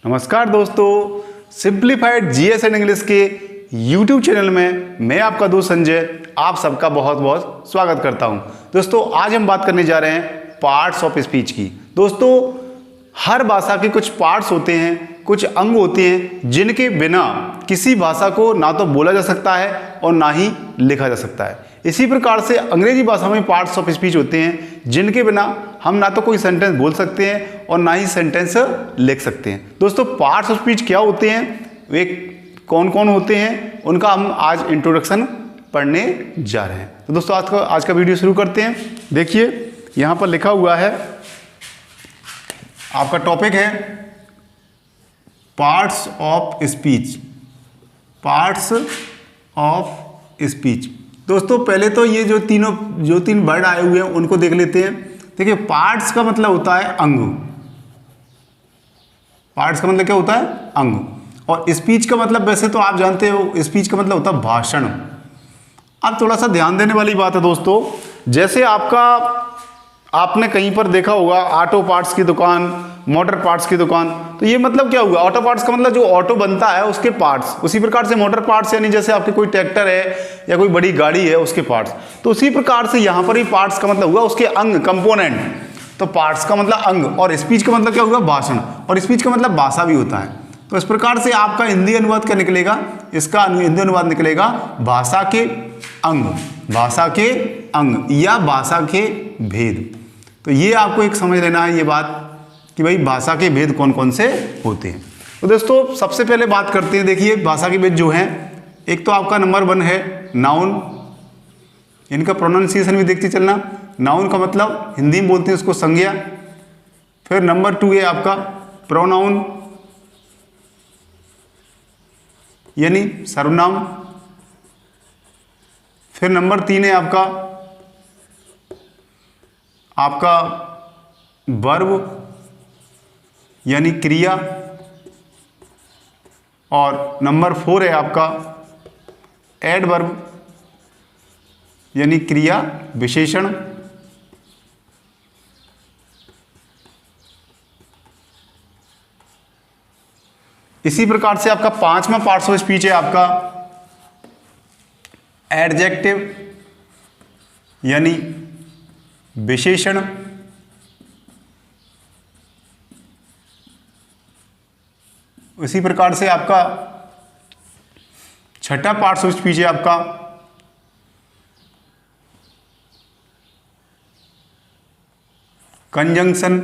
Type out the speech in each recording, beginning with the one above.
नमस्कार दोस्तों, simplified GS and English के यूट्यूब चैनल में मैं आपका दोस्त संजय आप सबका बहुत बहुत स्वागत करता हूं। दोस्तों आज हम बात करने जा रहे हैं पार्ट्स ऑफ स्पीच की। दोस्तों हर भाषा के कुछ पार्ट्स होते हैं, कुछ अंग होते हैं जिनके बिना किसी भाषा को ना तो बोला जा सकता है और ना ही लिखा जा सकता है। इसी प्रकार से अंग्रेजी भाषा में पार्ट्स ऑफ स्पीच होते हैं जिनके बिना हम ना तो कोई सेंटेंस बोल सकते हैं और ना ही सेंटेंस लिख सकते हैं। दोस्तों पार्ट्स ऑफ स्पीच क्या होते हैं, वे कौन कौन होते हैं, उनका हम आज इंट्रोडक्शन पढ़ने जा रहे हैं। तो दोस्तों आज का वीडियो शुरू करते हैं। देखिए यहाँ पर लिखा हुआ है, आपका टॉपिक है parts of speech. Parts of speech. दोस्तों पहले तो ये जो तीन वर्ड आए हुए हैं उनको देख लेते हैं। देखिए पार्ट्स का मतलब होता है अंग। पार्ट्स का मतलब क्या होता है? अंग। और स्पीच का मतलब वैसे तो आप जानते हो, स्पीच का मतलब होता है भाषण। अब थोड़ा सा ध्यान देने वाली बात है दोस्तों, जैसे आपने कहीं पर देखा होगा ऑटो पार्ट्स की दुकान, मोटर पार्ट्स की दुकान, तो ये मतलब क्या हुआ? ऑटो पार्ट्स का मतलब जो ऑटो बनता है उसके पार्ट्स। उसी प्रकार से मोटर पार्ट्स यानी जैसे आपके कोई ट्रैक्टर है या कोई बड़ी गाड़ी है उसके पार्ट्स। तो उसी प्रकार से यहाँ पर भी पार्ट्स का मतलब हुआ उसके अंग, कंपोनेंट। तो पार्ट्स का मतलब अंग और स्पीच का मतलब क्या हुआ? भाषण। और स्पीच का मतलब भाषा भी होता है। तो इस प्रकार से आपका हिंदी अनुवाद क्या निकलेगा? इसका हिंदी अनुवाद निकलेगा भाषा के अंग, भाषा के अंग या भाषा के भेद। तो ये आपको एक समझ लेना है ये बात कि भाई भाषा के भेद कौन कौन से होते हैं। तो दोस्तों सबसे पहले बात करते हैं। देखिए भाषा के भेद जो हैं, एक तो आपका नंबर 1 है नाउन। इनका प्रोनाउंसिएशन भी देखते चलना। नाउन का मतलब हिंदी में बोलते हैं उसको संज्ञा। फिर नंबर 2 है आपका प्रोनाउन यानी सर्वनाम। फिर नंबर 3 है आपका वर्ब यानी क्रिया। और नंबर 4 है आपका एडवर्ब यानी क्रिया विशेषण। इसी प्रकार से आपका 5वां पार्ट्स ऑफ स्पीच है आपका एडजेक्टिव यानी विशेषण। इसी प्रकार से आपका 6ठा पार्ट्स ऑफ स्पीच है आपका कंजंक्शन।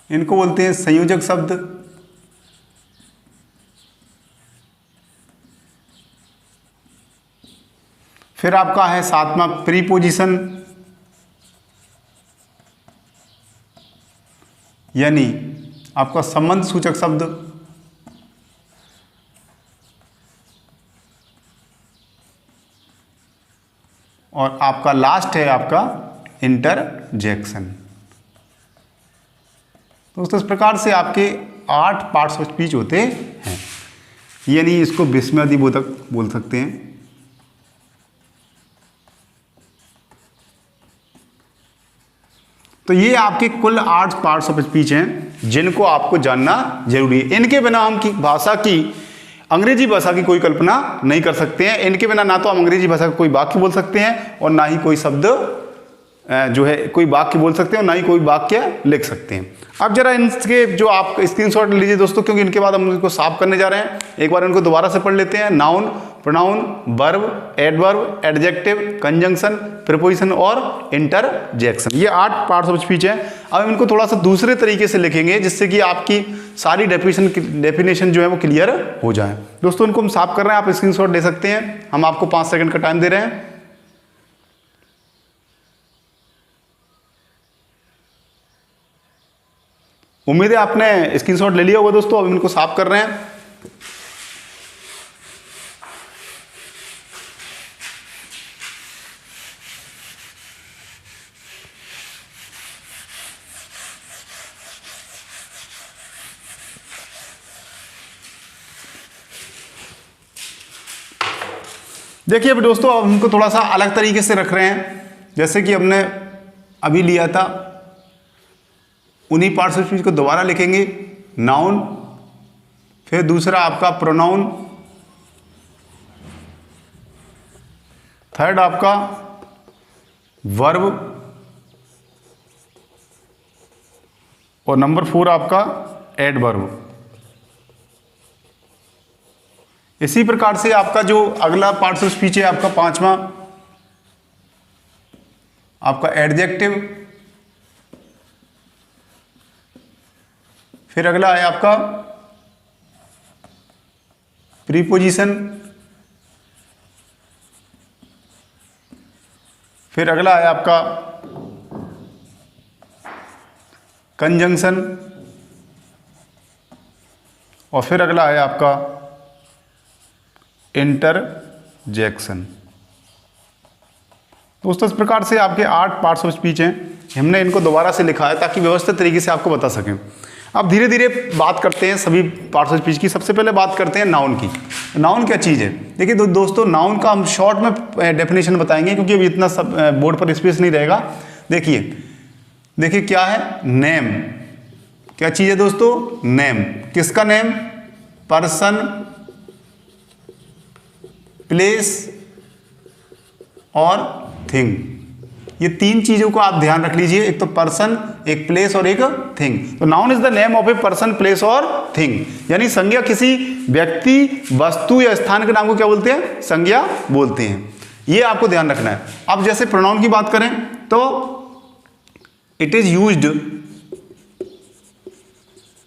इनको बोलते हैं संयोजक शब्द। फिर आपका है 7वां प्रीपोजिशन यानी आपका संबंध सूचक शब्द। और आपका लास्ट है आपका इंटरजेक्शन। दोस्तों इस प्रकार से आपके 8 पार्ट्स ऑफ स्पीच होते हैं, यानी इसको विस्मयादिबोधक बोल सकते हैं। तो ये आपके कुल 8 पार्ट्स ऑफ स्पीच हैं जिनको आपको जानना जरूरी है। इनके बिना हम अंग्रेजी भाषा की कोई कल्पना नहीं कर सकते हैं। इनके बिना ना तो हम अंग्रेजी भाषा का कोई वाक्य बोल सकते हैं और ना ही कोई शब्द जो है कोई वाक्य बोल सकते हैं और ना ही कोई वाक्य लिख सकते हैं। अब जरा इनके जो आप स्क्रीनशॉट लीजिए दोस्तों, क्योंकि इनके बाद हम इनको साफ करने जा रहे हैं। एक बार इनको दोबारा से पढ़ लेते हैं। Noun, pronoun, verb, adverb, adjective, conjunction, preposition और इंटरजेक्शन। ये 8 पार्ट्स ऑफ स्पीच हैं। अब हम इनको थोड़ा सा दूसरे तरीके से लिखेंगे जिससे कि आपकी सारी डेफिनेशन जो है वो क्लियर हो जाए। दोस्तों इनको हम साफ कर रहे हैं, आप स्क्रीनशॉट ले सकते हैं। हम आपको 5 सेकंड का टाइम दे रहे हैं। उम्मीद है आपने स्क्रीनशॉट ले लिया होगा दोस्तों। अब इनको साफ कर रहे हैं। देखिए अब दोस्तों अब हमको थोड़ा सा अलग तरीके से रख रहे हैं। जैसे कि हमने अभी लिया था उन्हीं पार्ट्स ऑफ स्पीच को दोबारा लिखेंगे, नाउन, फिर दूसरा आपका प्रोनाउन, थर्ड आपका वर्ब, और नंबर 4 आपका एडवर्ब। इसी प्रकार से आपका जो अगला पार्ट्स ऑफ स्पीच है आपका 5वां, आपका एडजेक्टिव, फिर अगला है आपका प्रीपोजिशन, फिर अगला है आपका कंजंक्शन, और फिर अगला है आपका इंटरजेक्शन। दोस्तों इस प्रकार से आपके 8 पार्ट्स ऑफ स्पीच हैं, हमने इनको दोबारा से लिखा है ताकि व्यवस्थित तरीके से आपको बता सकें। अब धीरे धीरे बात करते हैं सभी पार्ट्स ऑफ स्पीच की। सबसे पहले बात करते हैं नाउन की। नाउन क्या चीज़ है? देखिए दोस्तों, नाउन का हम शॉर्ट में डेफिनेशन बताएंगे क्योंकि अभी इतना सब बोर्ड पर स्पेस नहीं रहेगा। देखिए क्या है नेम। क्या चीज़ है दोस्तों? नेम। किसका नेम? पर्सन, प्लेस और थिंग। ये 3 चीजों को आप ध्यान रख लीजिए, एक तो पर्सन, एक प्लेस और एक थिंग। तो noun is the name of a person, place और थिंग, यानी संज्ञा किसी व्यक्ति, वस्तु या स्थान के नाम को क्या बोलते हैं? संज्ञा बोलते हैं। ये आपको ध्यान रखना है। अब जैसे प्रोनाउन की बात करें तो इट इज यूज्ड,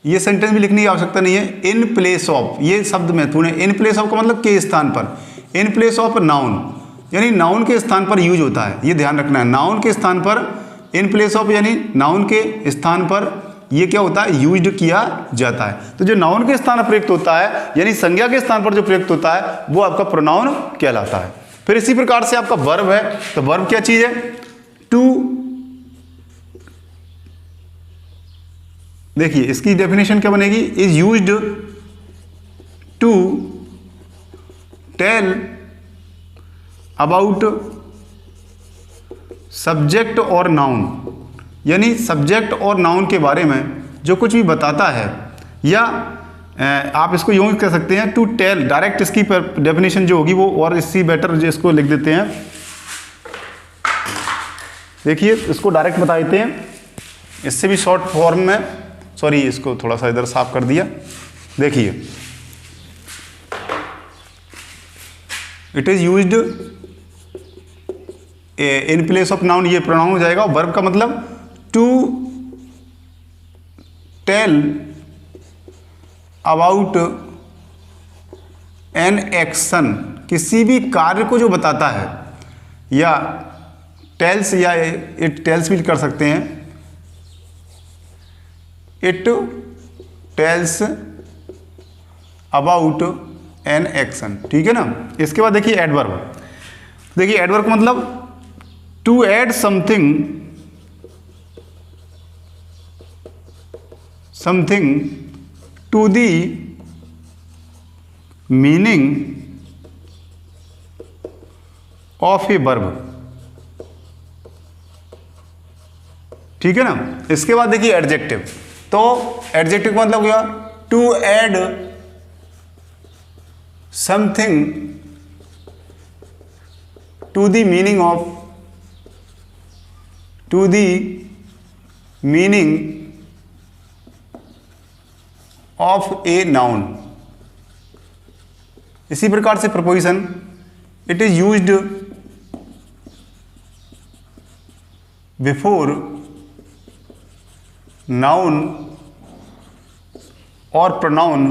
ये सेंटेंस भी लिखने की आवश्यकता नहीं है, इन प्लेस ऑफ, ये शब्द महत्वपूर्ण है। इन प्लेस ऑफ का मतलब के स्थान पर, इन प्लेस ऑफ नाउन, यानी नाउन के स्थान पर यूज होता है, ये ध्यान रखना है। नाउन के स्थान पर, इन प्लेस ऑफ यानी नाउन के स्थान पर ये क्या होता है? यूज्ड किया जाता है। तो जो नाउन के स्थान पर प्रयुक्त होता है यानी संज्ञा के स्थान पर जो प्रयुक्त होता है वो आपका प्रोनाउन कहलाता है। फिर इसी प्रकार से आपका वर्ब है। तो वर्ब क्या चीज है? टू, देखिए इसकी डेफिनेशन क्या बनेगी? Is used to tell about subject और नाउन, यानी सब्जेक्ट और नाउन के बारे में जो कुछ भी बताता है, या आप इसको यूं कह सकते हैं टू टेल। डायरेक्ट इसकी डेफिनेशन जो होगी वो और इससे बेटर इसको लिख देते हैं। देखिए इसको डायरेक्ट बता देते हैं, इससे भी शॉर्ट फॉर्म में, सॉरी इसको थोड़ा सा इधर साफ कर दिया। देखिए it is used in place of noun, ये प्रोनाउन हो जाएगा। वर्ब का मतलब to tell about an action, किसी भी कार्य को जो बताता है, या टेल्स या इट टेल्स भी कर सकते हैं, it tells about an action, ठीक है ना। इसके बाद देखिए एडवर्ब। देखिए एडवर्ब का मतलब to add something to the meaning of a verb, ठीक है ना। इसके बाद देखिए एडजेक्टिव। तो एडजेक्टिव का मतलब क्या? To add something to the meaning of, to the meaning of a noun. इसी प्रकार से preposition, it is used before noun और pronoun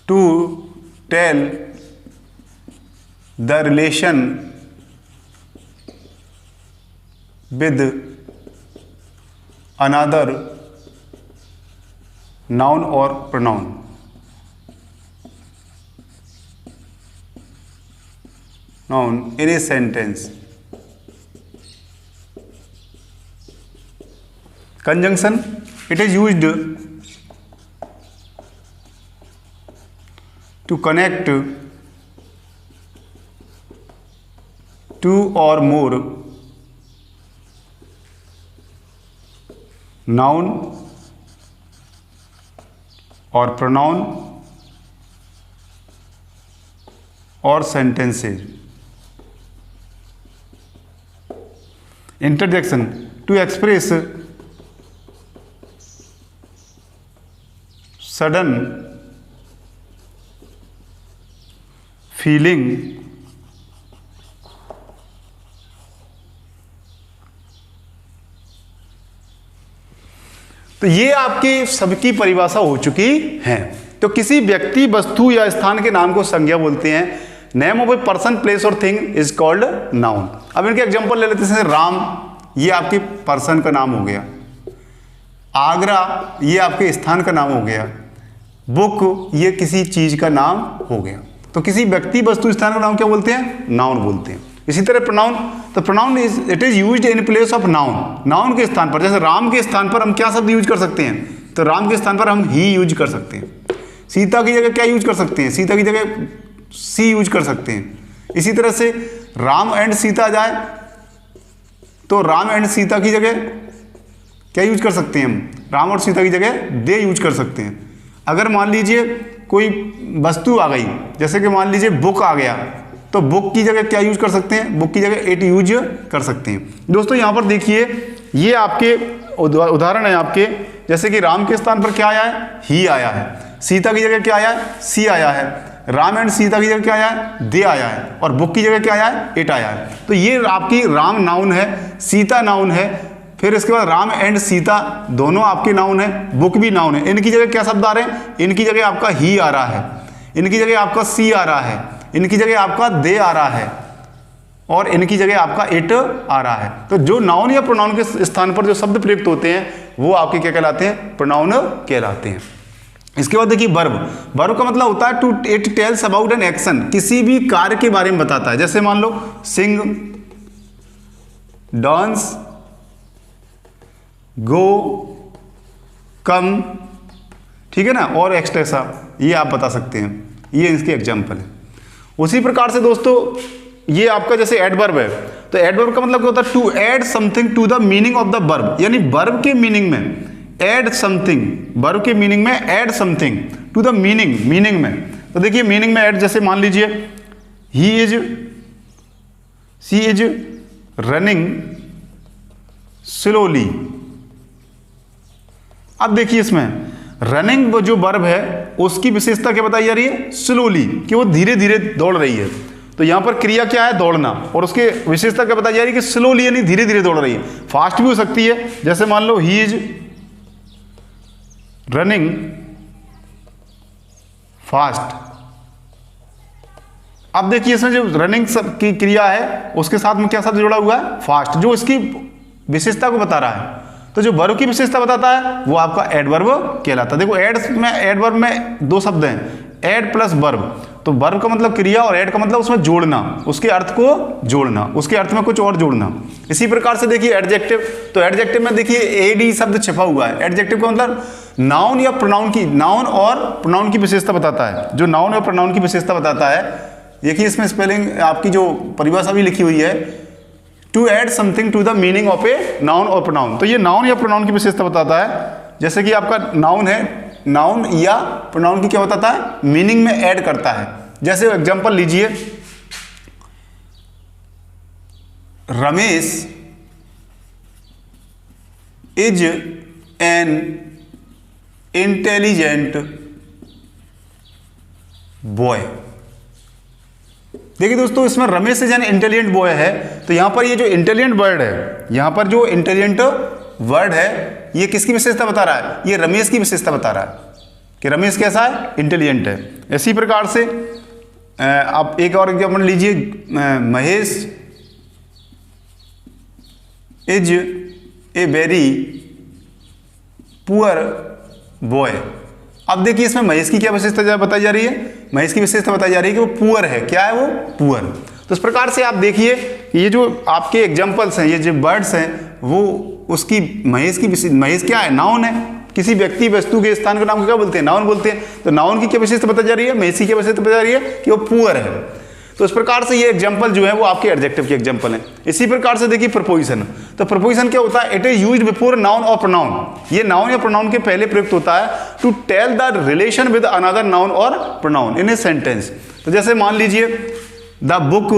to tell the relation with another noun or pronoun. Noun in a sentence. Conjunction, it is used to connect two or more noun और pronoun और sentences. Interjection to express sudden feeling तो ये आपकी सबकी परिभाषा हो चुकी है। तो किसी व्यक्ति, वस्तु या स्थान के नाम को संज्ञा बोलते हैं। Name of a person, place और थिंग इज कॉल्ड नाउन। अब इनके एग्जांपल ले लेते हैं। राम, ये आपके पर्सन का नाम हो गया। आगरा, ये आपके स्थान का नाम हो गया। बुक, ये किसी चीज का नाम हो गया। तो किसी व्यक्ति, वस्तु, स्थान का नाम क्या बोलते हैं? नाउन बोलते हैं। इसी तरह प्रोनाउन, तो pronoun it is used in place of noun. Noun के स्थान पर, जैसे राम के स्थान पर हम क्या शब्द यूज कर सकते हैं? तो राम के स्थान पर हम ही यूज कर सकते हैं। सीता की जगह क्या यूज कर सकते हैं? सीता की जगह सी यूज कर सकते हैं। इसी तरह से राम एंड सीता जाए तो राम एंड सीता की जगह क्या यूज कर सकते हैं हम? राम और सीता की जगह दे यूज कर सकते हैं। अगर मान लीजिए कोई वस्तु आ गई, जैसे कि मान लीजिए बुक आ गया, तो बुक की जगह क्या यूज कर सकते हैं? बुक की जगह इट यूज कर सकते हैं। दोस्तों यहाँ पर देखिए, ये आपके उदाहरण है आपके, जैसे कि राम के स्थान पर क्या आया है? ही आया है। सीता की जगह क्या आया है? सी आया है। राम एंड सीता की जगह क्या आया है? दे आया है। और बुक की जगह क्या आया है? इट आया है। तो ये आपकी राम नाउन है, सीता नाउन है, फिर इसके बाद राम एंड सीता दोनों आपके नाउन है, बुक भी नाउन है। इनकी जगह क्या शब्द आ रहे हैं? इनकी जगह आपका ही आ रहा है, इनकी जगह आपका सी आ रहा है, इनकी जगह आपका दे आ रहा है, और इनकी जगह आपका इट आ रहा है। तो जो नाउन या प्रोनाउन के स्थान पर जो शब्द प्रयुक्त होते हैं वो आपके क्या कहलाते हैं? प्रोनाउन कहलाते हैं। इसके बाद देखिए वर्ब। वर्ब का मतलब होता है to it tells about an action, किसी भी कार्य के बारे में बताता है। जैसे मान लो सिंग, डांस, गो, कम, ठीक है ना, और एक्सट्रेसा, ये आप बता सकते हैं। ये इसके एग्जाम्पल है। उसी प्रकार से दोस्तों ये आपका जैसे एडवर्ब है, तो एडवर्ब का मतलब क्या होता है? To add something to the meaning of the verb, यानी वर्ब के मीनिंग में ऐड समथिंग, वर्ब के मीनिंग में add something to the meaning में। तो देखिए मीनिंग में ऐड, जैसे मान लीजिए he is, she is running slowly. अब देखिए इसमें रनिंग जो वर्ब है उसकी विशेषता क्या बताई जा रही है? स्लोली, कि वो धीरे धीरे दौड़ रही है। तो यहां पर क्रिया क्या है? दौड़ना, और उसके विशेषता क्या बताई जा रही है? कि स्लोली, यानी धीरे धीरे दौड़ रही है। फास्ट भी हो सकती है, जैसे मान लो ही इज रनिंग फास्ट। अब देखिए इसमें जो रनिंग की क्रिया है उसके साथ में क्या शब्द जुड़ा हुआ है? फास्ट, जो इसकी विशेषता को बता रहा है। तो जो वर्ब की विशेषता बताता है वो आपका एडवर्ब कहलाता है। देखो एडवर्ब में दो शब्द हैं, एड प्लस वर्ब। तो वर्ब का मतलब क्रिया और एड का मतलब उसमें जोड़ना, उसके अर्थ को जोड़ना, उसके अर्थ में कुछ और जोड़ना। इसी प्रकार से देखिए एडजेक्टिव, तो एडजेक्टिव में देखिए एडी शब्द छिपा हुआ है। एडजेक्टिव का मतलब नाउन या प्रोनाउन की, नाउन और प्रोनाउन की विशेषता बताता है। जो नाउन और प्रोनाउन की विशेषता बताता है, देखिए इसमें स्पेलिंग आपकी जो परिभाषा भी लिखी हुई है, to add something to the meaning of a noun और प्रोनाउन। तो ये नाउन या प्रोनाउन की विशेषता बताता है। जैसे कि आपका नाउन है, नाउन या प्रोनाउन की क्या बताता है? मीनिंग में ऐड करता है। जैसे एग्जांपल लीजिए, Ramesh is an intelligent boy. देखिए दोस्तों इसमें Ramesh is an intelligent boy है, तो यहां पर ये जो इंटेलिजेंट वर्ड है, यहां पर जो इंटेलिजेंट वर्ड है, ये किसकी विशेषता बता रहा है? ये रमेश की विशेषता बता रहा है कि रमेश कैसा है? इंटेलिजेंट है। इसी प्रकार से आप एक और एग्जाम्पल लीजिए, Mahesh is a very poor boy. अब देखिए इसमें महेश की क्या विशेषता बताई जा रही है? महेश की विशेषता बताई जा रही है कि वो पुअर है। क्या है वो? पुअर। तो इस प्रकार से आप देखिए ये जो आपके एग्जाम्पल्स हैं, ये जो वर्ड्स हैं, वो उसकी महेश की, महेश क्या है? नाउन है। किसी व्यक्ति वस्तु के स्थान का नाम क्या बोलते हैं? नाउन बोलते हैं। तो नाउन की क्या विशेषता बताई जा रही है? महेश की क्या विशेषता बताई जा रही है? कि वो पुअर है। तो इस प्रकार से ये एग्जांपल जो है वो आपके एडजेक्टिव के एग्जांपल हैं। इसी प्रकार से देखिए प्रपोजिशन। तो प्रपोजिशन क्या होता है? It is used before noun और प्रोनाउन। ये नाउन या प्रोनाउन के पहले प्रयुक्त होता है to tell the relation with another noun और प्रोनाउन इन ए सेंटेंस। तो जैसे मान लीजिए the book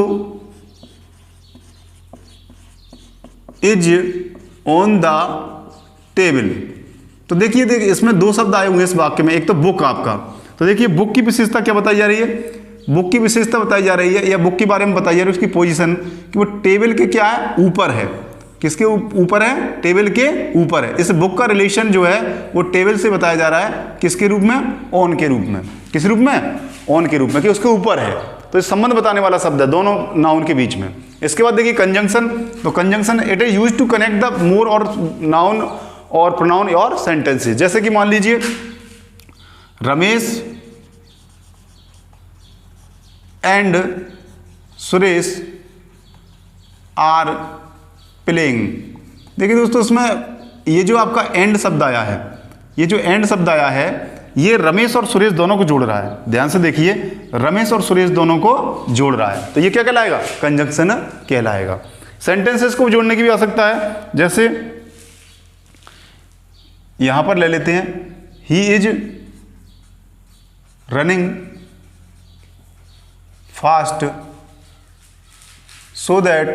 is on the table. तो देखिए इसमें दो शब्द आए हुए इस वाक्य में, एक तो बुक आपका। तो देखिए बुक की विशेषता क्या बताई जा रही है? बुक की विशेषता बताई जा रही है या बुक के बारे में बताई जा रही है उसकी पोजीशन, कि वो टेबल के क्या है? ऊपर है। किसके ऊपर है? टेबल के ऊपर है। इस बुक का रिलेशन जो है वो टेबल से बताया जा रहा है, किसके रूप में? ऑन के रूप में। किस रूप में? ऑन के रूप में, कि उसके ऊपर है। तो इस संबंध बताने वाला शब्द है दोनों नाउन के बीच में। इसके बाद देखिए कंजंक्शन। तो conjunction it is used to connect the more और नाउन और प्रोनाउन और सेंटेंसेस। जैसे कि मान लीजिए Ramesh and Suresh are playing. देखिए दोस्तों इसमें ये जो आपका एंड शब्द आया है, ये जो एंड शब्द आया है ये रमेश और सुरेश दोनों को जोड़ रहा है। ध्यान से देखिए, रमेश और सुरेश दोनों को जोड़ रहा है। तो ये क्या कहलाएगा? कंजंक्शन कहलाएगा। सेंटेंसेस को जोड़ने की भी आ सकता है। जैसे यहां पर ले लेते हैं, he is running fast so that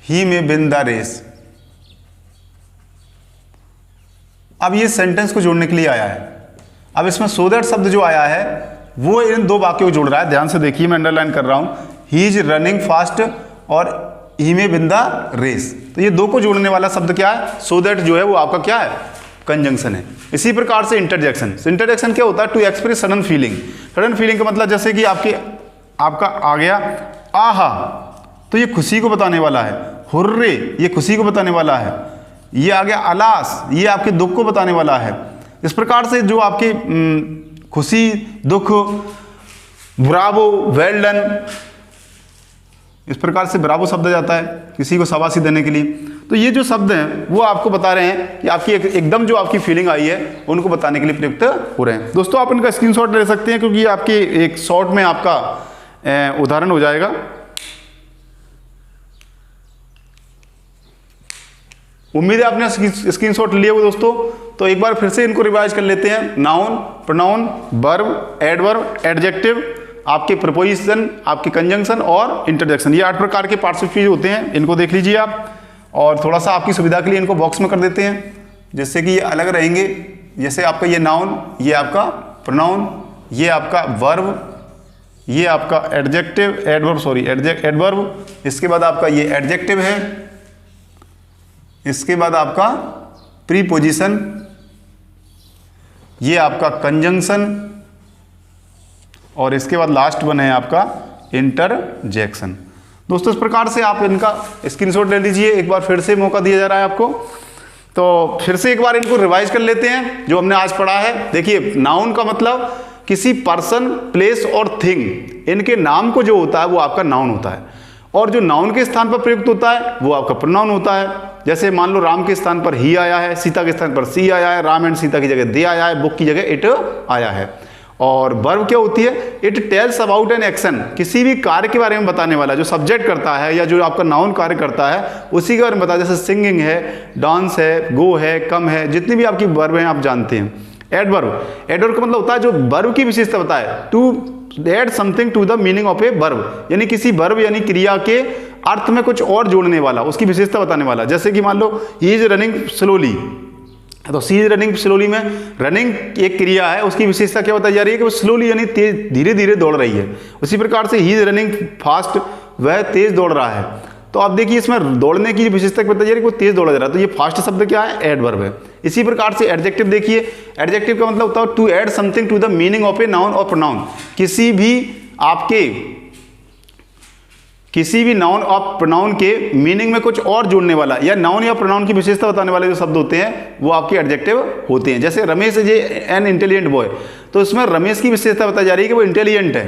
he may win the race. अब ये सेंटेंस को जोड़ने के लिए आया है। अब इसमें सो दैट शब्द जो आया है वो इन दो वाक्यों को जोड़ रहा है। ध्यान से देखिए, मैं अंडरलाइन कर रहा हूं, ही इज रनिंग फास्ट और ही मे विन द रेस। तो ये दो को जोड़ने वाला शब्द क्या है? सो दैट जो है वो आपका क्या है? कंजंक्शन है। इसी प्रकार से इंटरजेक्शन। इंटरजेक्शन क्या होता है? To express sudden feeling. Sudden feeling का मतलब जैसे कि आपका आ गया आहा, तो ये खुशी को बताने वाला है। हुर्रे, ये खुशी को बताने वाला है। ये आ गया अलास, ये आपके दुख को बताने वाला है। इस प्रकार से जो आपके खुशी, दुख, ब्रावो, वेल डन, इस प्रकार से ब्रावो शब्द जाता है किसी को शाबाशी देने के लिए। तो ये जो शब्द हैं वो आपको बता रहे हैं कि आपकी एकदम जो आपकी फीलिंग आई है उनको बताने के लिए प्रयुक्त हो रहे हैं। दोस्तों आप इनका स्क्रीनशॉट ले सकते हैं क्योंकि आपके एक शॉर्ट में आपका उदाहरण हो जाएगा। उम्मीद है आपने स्क्रीनशॉट लिए हो दोस्तों। तो एक बार फिर से इनको रिवाइज कर लेते हैं। Noun, pronoun, verb, adverb, adjective, आपके प्रपोजिशन, आपके कंजंक्शन और इंटरजेक्शन, ये 8 प्रकार के पार्टिसिपल होते हैं। इनको देख लीजिए आप, और थोड़ा सा आपकी सुविधा के लिए इनको बॉक्स में कर देते हैं जिससे कि ये अलग रहेंगे। जैसे आपका ये नाउन, ये आपका प्रोनाउन, ये आपका वर्ब, ये आपका एडजेक्टिव, एडवर्ब, इसके बाद आपका ये एडजेक्टिव है, इसके बाद आपका प्रीपोजिशन, ये आपका कंजंक्शन, और इसके बाद लास्ट वन है आपका इंटरजेक्शन। दोस्तों इस प्रकार से आप इनका स्क्रीनशॉट ले लीजिए। एक बार फिर से मौका दिया जा रहा है आपको, तो फिर से एक बार इनको रिवाइज कर लेते हैं जो हमने आज पढ़ा है। देखिए नाउन का मतलब किसी पर्सन, प्लेस और थिंग, इनके नाम को जो होता है वो आपका नाउन होता है, और जो नाउन के स्थान पर प्रयुक्त होता है वो आपका प्रोनाउन होता है। जैसे मान लो राम के स्थान पर ही आया है, सीता के स्थान पर सी आया है, राम एंड सीता की जगह दे आया है, बुक की जगह इट आया है। और वर्ब क्या होती है? It tells about an action, किसी भी कार्य के बारे में बताने वाला, जो सब्जेक्ट करता है या जो आपका नाउन कार्य करता है उसी के बारे में बताया। जैसे सिंगिंग है, डांस है, गो है, कम है, जितनी भी आपकी वर्ब हैं आप जानते हैं। एडवर्ब, एडवर्ब का मतलब होता है जो वर्ब की विशेषता बताए, to add something to the meaning of a verb, यानी किसी वर्ब यानी क्रिया के अर्थ में कुछ और जोड़ने वाला, उसकी विशेषता बताने वाला। जैसे कि मान लो ही इज रनिंग स्लोली, तो सी इज रनिंग स्लोली में रनिंग एक क्रिया है, उसकी विशेषता क्या बताई जा रही है कि वो स्लोली यानी तेज, धीरे धीरे दौड़ रही है। उसी प्रकार से ही इज रनिंग फास्ट, वह तेज दौड़ रहा है। तो आप देखिए इसमें दौड़ने की विशेषता बताई जा रही है कि वो तेज दौड़ा जा रहा है, तो ये फास्ट शब्द क्या है? एडवर्ब है। इसी प्रकार से एडजेक्टिव देखिए, एडजेक्टिव का मतलब होता है to add something to the meaning of a noun और प्रोनाउन, किसी भी नाउन और प्रोनाउन के मीनिंग में कुछ और जोड़ने वाला, या नाउन या प्रोनाउन की विशेषता बताने वाले जो शब्द होते हैं वो आपके एडजेक्टिव होते हैं। जैसे Ramesh is an intelligent boy, तो इसमें रमेश की विशेषता बताई जा रही है कि वो इंटेलिजेंट है,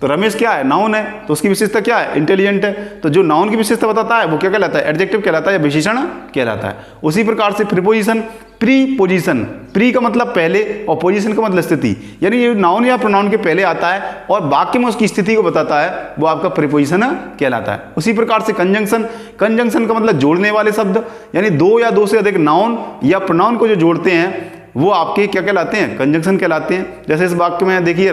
तो रमेश क्या है, नाउन है, तो उसकी विशेषता क्या है, इंटेलिजेंट है। तो जो नाउन की विशेषता बताता है वो क्या कहलाता है, एडजेक्टिव कहलाता है या विशेषण कहलाता है। उसी प्रकार से प्रीपोजिशन, प्रीपोजिशन, प्री का मतलब पहले और पोजीशन का मतलब स्थिति, यानी ये नाउन या प्रोनाउन के पहले आता है और वाक्य में उसकी स्थिति को बताता है, वो आपका प्रीपोजिशन कहलाता है। उसी प्रकार से कंजंक्शन, कंजंक्शन का मतलब जोड़ने वाले शब्द, यानी दो या दो से अधिक नाउन या प्रोनाउन को जो जोड़ते हैं वो आपके क्या कहलाते हैं, कंजंक्शन कहलाते हैं। जैसे इस वाक्य में देखिए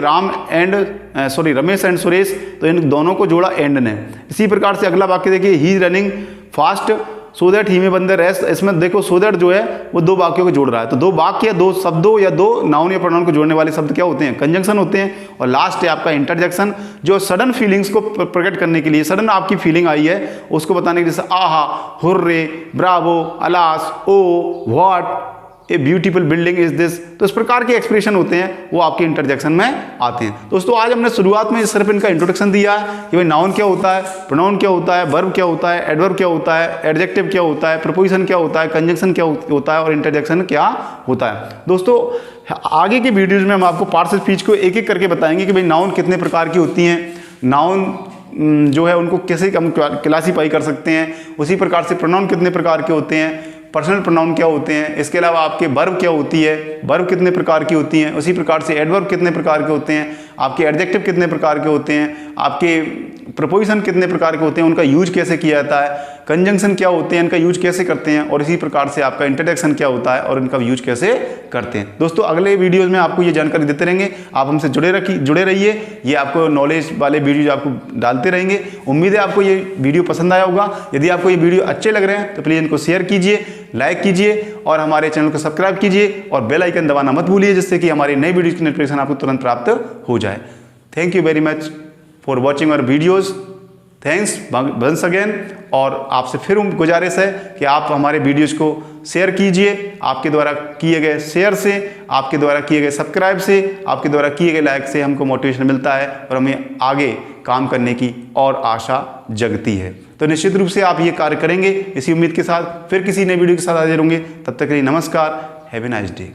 रमेश एंड सुरेश, तो इन दोनों को जोड़ा एंड ने। इसी प्रकार से अगला वाक्य देखिए, he is running fast so that he may bun the rest, इसमें देखो सो दैट जो है वो दो वाक्यों को जोड़ रहा है। तो दो वाक्य, दो शब्दों या दो नाउन या प्रोनाउन को जोड़ने वाले शब्द क्या होते हैं, कंजंक्शन होते हैं। और लास्ट है आपका इंटरजेक्शन, जो सडन फीलिंग्स को प्रकट करने के लिए, सडन आपकी फीलिंग आई है उसको बताने के लिए, जैसे aha, hurray, bravo, alas, oh, what, a beautiful building is this, तो इस प्रकार के एक्सप्रेशन होते हैं वो आपके इंटरजेक्शन में आते हैं। दोस्तों आज हमने शुरुआत में सिर्फ इनका इंट्रोडक्शन दिया है कि भाई नाउन क्या होता है, प्रोनाउन क्या होता है, वर्ब क्या होता है, एडवर्ब क्या होता है, एडजेक्टिव क्या होता है, प्रपोजिशन क्या होता है, कंजंक्शन क्या होता है और इंटरजेक्शन क्या होता है। दोस्तों आगे के वीडियोज में हम आपको पार्ट्स ऑफ स्पीच को एक एक करके बताएंगे कि भाई नाउन कितने प्रकार की होती हैं, नाउन जो है उनको कैसे हम क्लासीफाई कर सकते हैं, उसी प्रकार से प्रोनाउन कितने प्रकार के होते हैं, पर्सनल प्रोनाउन क्या होते हैं, इसके अलावा आपके वर्ब क्या होती है, वर्ब कितने प्रकार की होती हैं, उसी प्रकार से एडवर्ब कितने प्रकार के होते हैं, आपके एडजेक्टिव कितने प्रकार के होते हैं, आपके प्रपोजिशन कितने प्रकार के होते हैं, उनका यूज कैसे किया जाता है, कंजंक्शन क्या होते हैं, इनका यूज कैसे करते हैं, और इसी प्रकार से आपका इंटरजेक्शन क्या होता है और इनका यूज कैसे करते हैं। दोस्तों अगले वीडियोज़ में आपको ये जानकारी देते रहेंगे, आप हमसे जुड़े रहिए, ये आपको नॉलेज वाले वीडियोज आपको डालते रहेंगे। उम्मीद है आपको ये वीडियो पसंद आया होगा। यदि आपको ये वीडियो अच्छे लग रहे हैं तो प्लीज़ इनको शेयर कीजिए, लाइक कीजिए और हमारे चैनल को सब्सक्राइब कीजिए और बेल आइकन दबाना मत भूलिए, जिससे कि हमारी नई वीडियो की नोटिफिकेशन आपको तुरंत प्राप्त हो जाए। Thank you very much for watching our videos, thanks once again. और आपसे फिर गुजारिश है कि आप हमारे वीडियोज़ को शेयर कीजिए, आपके द्वारा किए गए शेयर से, आपके द्वारा किए गए सब्सक्राइब से, आपके द्वारा किए गए लाइक से हमको मोटिवेशन मिलता है और हमें आगे काम करने की और आशा जगती है। तो निश्चित रूप से आप ये कार्य करेंगे, इसी उम्मीद के साथ फिर किसी नई वीडियो के साथ हाजिर होंगे। तब तक के लिए नमस्कार, हैव ए नाइस डे।